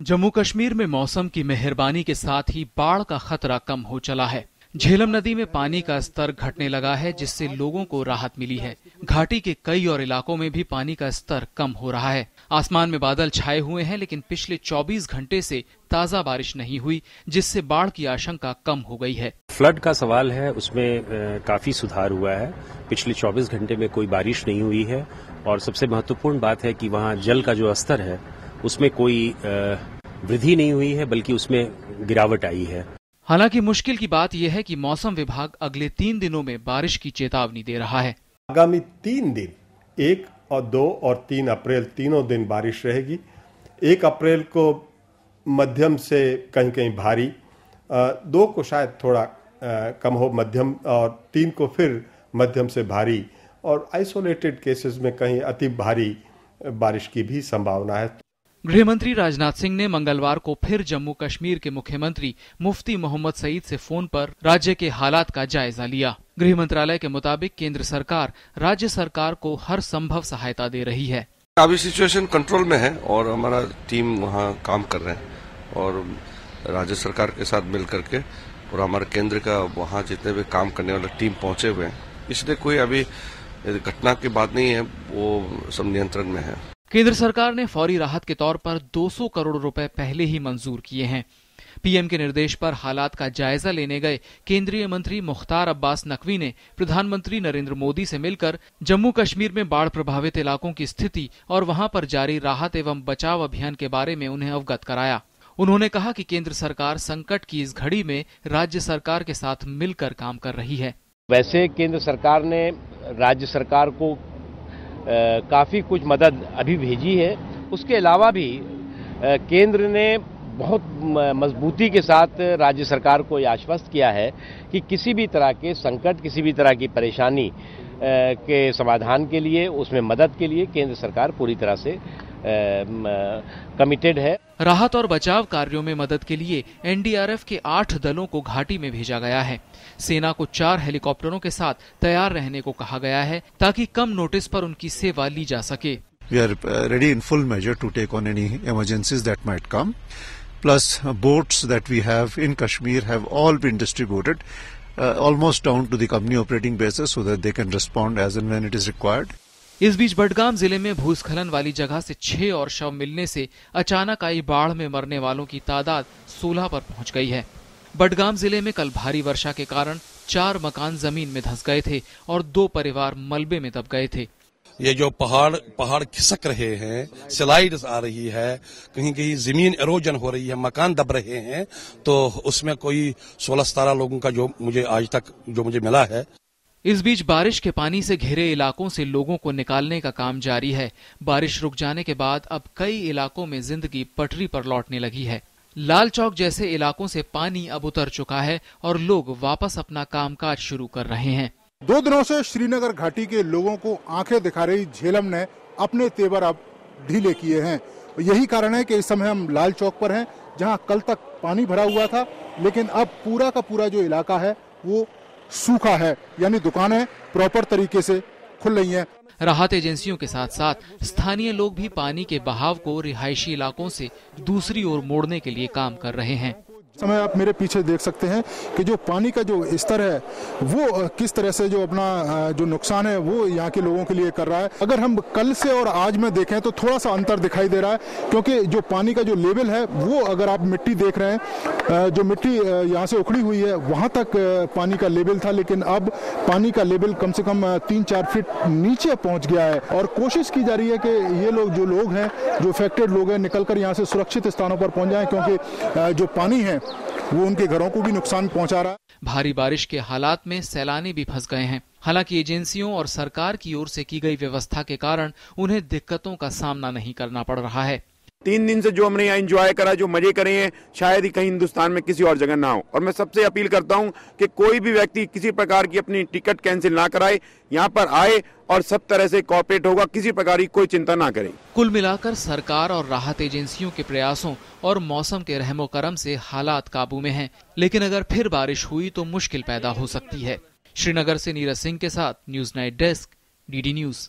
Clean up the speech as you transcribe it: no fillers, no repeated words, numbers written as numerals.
जम्मू कश्मीर में मौसम की मेहरबानी के साथ ही बाढ़ का खतरा कम हो चला है। झेलम नदी में पानी का स्तर घटने लगा है, जिससे लोगों को राहत मिली है। घाटी के कई और इलाकों में भी पानी का स्तर कम हो रहा है। आसमान में बादल छाए हुए हैं, लेकिन पिछले 24 घंटे से ताजा बारिश नहीं हुई, जिससे बाढ़ की आशंका कम हो गई है। फ्लड का सवाल है, उसमें काफी सुधार हुआ है। पिछले 24 घंटे में कोई बारिश नहीं हुई है और सबसे महत्वपूर्ण बात है कि वहाँ जल का जो स्तर है उसमें कोई वृद्धि नहीं हुई है, बल्कि उसमें गिरावट आई है। हालांकि मुश्किल की बात यह है कि मौसम विभाग अगले 3 दिनों में बारिश की चेतावनी दे रहा है। आगामी 3 दिन 1 और 2 और 3 अप्रैल तीनों दिन बारिश रहेगी। 1 अप्रैल को मध्यम से कहीं कहीं भारी, 2 को शायद थोड़ा कम हो मध्यम, और 3 को फिर मध्यम से भारी, और आइसोलेटेड केसेस में कहीं अति भारी बारिश की भी संभावना है। गृह मंत्री राजनाथ सिंह ने मंगलवार को फिर जम्मू कश्मीर के मुख्यमंत्री मुफ्ती मोहम्मद सईद से फोन पर राज्य के हालात का जायजा लिया। गृह मंत्रालय के मुताबिक केंद्र सरकार राज्य सरकार को हर संभव सहायता दे रही है। अभी सिचुएशन कंट्रोल में है और हमारा टीम वहाँ काम कर रहे हैं और राज्य सरकार के साथ मिल करके, और हमारे केंद्र का वहाँ जितने भी काम करने वाले टीम पहुंचे हुए हैं, इसलिए कोई अभी घटना की बात नहीं है, वो सब नियंत्रण में है। केंद्र सरकार ने फौरी राहत के तौर पर 200 करोड़ रुपए पहले ही मंजूर किए हैं। पीएम के निर्देश पर हालात का जायजा लेने गए केंद्रीय मंत्री मुख्तार अब्बास नकवी ने प्रधानमंत्री नरेंद्र मोदी से मिलकर जम्मू कश्मीर में बाढ़ प्रभावित इलाकों की स्थिति और वहां पर जारी राहत एवं बचाव अभियान के बारे में उन्हें अवगत कराया। उन्होंने कहा कि केंद्र सरकार संकट की इस घड़ी में राज्य सरकार के साथ मिलकर काम कर रही है। वैसे केंद्र सरकार ने राज्य सरकार को काफ़ी कुछ मदद अभी भेजी है। उसके अलावा भी केंद्र ने बहुत मजबूती के साथ राज्य सरकार को यह आश्वस्त किया है कि किसी भी तरह के संकट, किसी भी तरह की परेशानी के समाधान के लिए, उसमें मदद के लिए केंद्र सरकार पूरी तरह से कमिटेड है। राहत और बचाव कार्यों में मदद के लिए एनडीआरएफ के 8 दलों को घाटी में भेजा गया है। सेना को 4 हेलीकॉप्टरों के साथ तैयार रहने को कहा गया है, ताकि कम नोटिस पर उनकी सेवा ली जा सके। We are ready in full measure to take on any emergencies that might come. Plus, boats that we have in Kashmir have all been distributed almost down to the company operating bases so that they can respond as and when it is required. इस बीच बडगाम जिले में भूस्खलन वाली जगह से 6 और शव मिलने से अचानक आई बाढ़ में मरने वालों की तादाद 16 पर पहुंच गई है। बडगाम जिले में कल भारी वर्षा के कारण 4 मकान जमीन में धंस गए थे और 2 परिवार मलबे में दब गए थे। ये जो पहाड़ खिसक रहे हैं, स्लाइड्स आ रही है, कहीं कहीं जमीन एरोजन हो रही है, मकान दब रहे हैं, तो उसमें कोई 16-17 लोगों का जो मुझे आज तक मिला है। इस बीच बारिश के पानी से घिरे इलाकों से लोगों को निकालने का काम जारी है। बारिश रुक जाने के बाद अब कई इलाकों में जिंदगी पटरी पर लौटने लगी है। लाल चौक जैसे इलाकों से पानी अब उतर चुका है और लोग वापस अपना कामकाज शुरू कर रहे हैं। 2 दिनों से श्रीनगर घाटी के लोगों को आंखें दिखा रही झेलम ने अपने तेवर अब ढीले किए हैं। यही कारण है कि इस समय हम लाल चौक पर हैं, जहां कल तक पानी भरा हुआ था, लेकिन अब पूरा का पूरा जो इलाका है वो सूखा है, यानी दुकानें प्रॉपर तरीके से खुल रही हैं। राहत एजेंसियों के साथ साथ स्थानीय लोग भी पानी के बहाव को रिहायशी इलाकों से दूसरी ओर मोड़ने के लिए काम कर रहे हैं। समय आप मेरे पीछे देख सकते हैं कि जो पानी का जो स्तर है वो किस तरह से जो अपना जो नुकसान है वो यहाँ के लोगों के लिए कर रहा है। अगर हम कल से और आज में देखें तो थोड़ा सा अंतर दिखाई दे रहा है, क्योंकि जो पानी का जो लेवल है वो, अगर आप मिट्टी देख रहे हैं, जो मिट्टी यहाँ से उखड़ी हुई है वहाँ तक पानी का लेवल था, लेकिन अब पानी का लेवल कम से कम 3-4 फीट नीचे पहुँच गया है। और कोशिश की जा रही है कि ये लोग जो लोग हैं, जो अफेक्टेड लोग हैं, निकल कर यहाँ से सुरक्षित स्थानों पर पहुँच जाएं, क्योंकि जो पानी है वो उनके घरों को भी नुकसान पहुंचा रहा है। भारी बारिश के हालात में सैलानी भी फंस गए हैं। हालांकि एजेंसियों और सरकार की ओर से की गई व्यवस्था के कारण उन्हें दिक्कतों का सामना नहीं करना पड़ रहा है। 3 दिन से जो हमने यहाँ एंजॉय करा, जो मजे करे हैं, शायद ही कहीं हिंदुस्तान में किसी और जगह ना हो। और मैं सबसे अपील करता हूँ कि कोई भी व्यक्ति किसी प्रकार की अपनी टिकट कैंसिल ना कराए, यहाँ पर आए और सब तरह से कॉर्पोरेट होगा, किसी प्रकार की कोई चिंता ना करे। कुल मिलाकर सरकार और राहत एजेंसियों के प्रयासों और मौसम के रहमो करम से हालात काबू में हैं, लेकिन अगर फिर बारिश हुई तो मुश्किल पैदा हो सकती है। श्रीनगर से नीरज सिंह के साथ news night desk, DD news.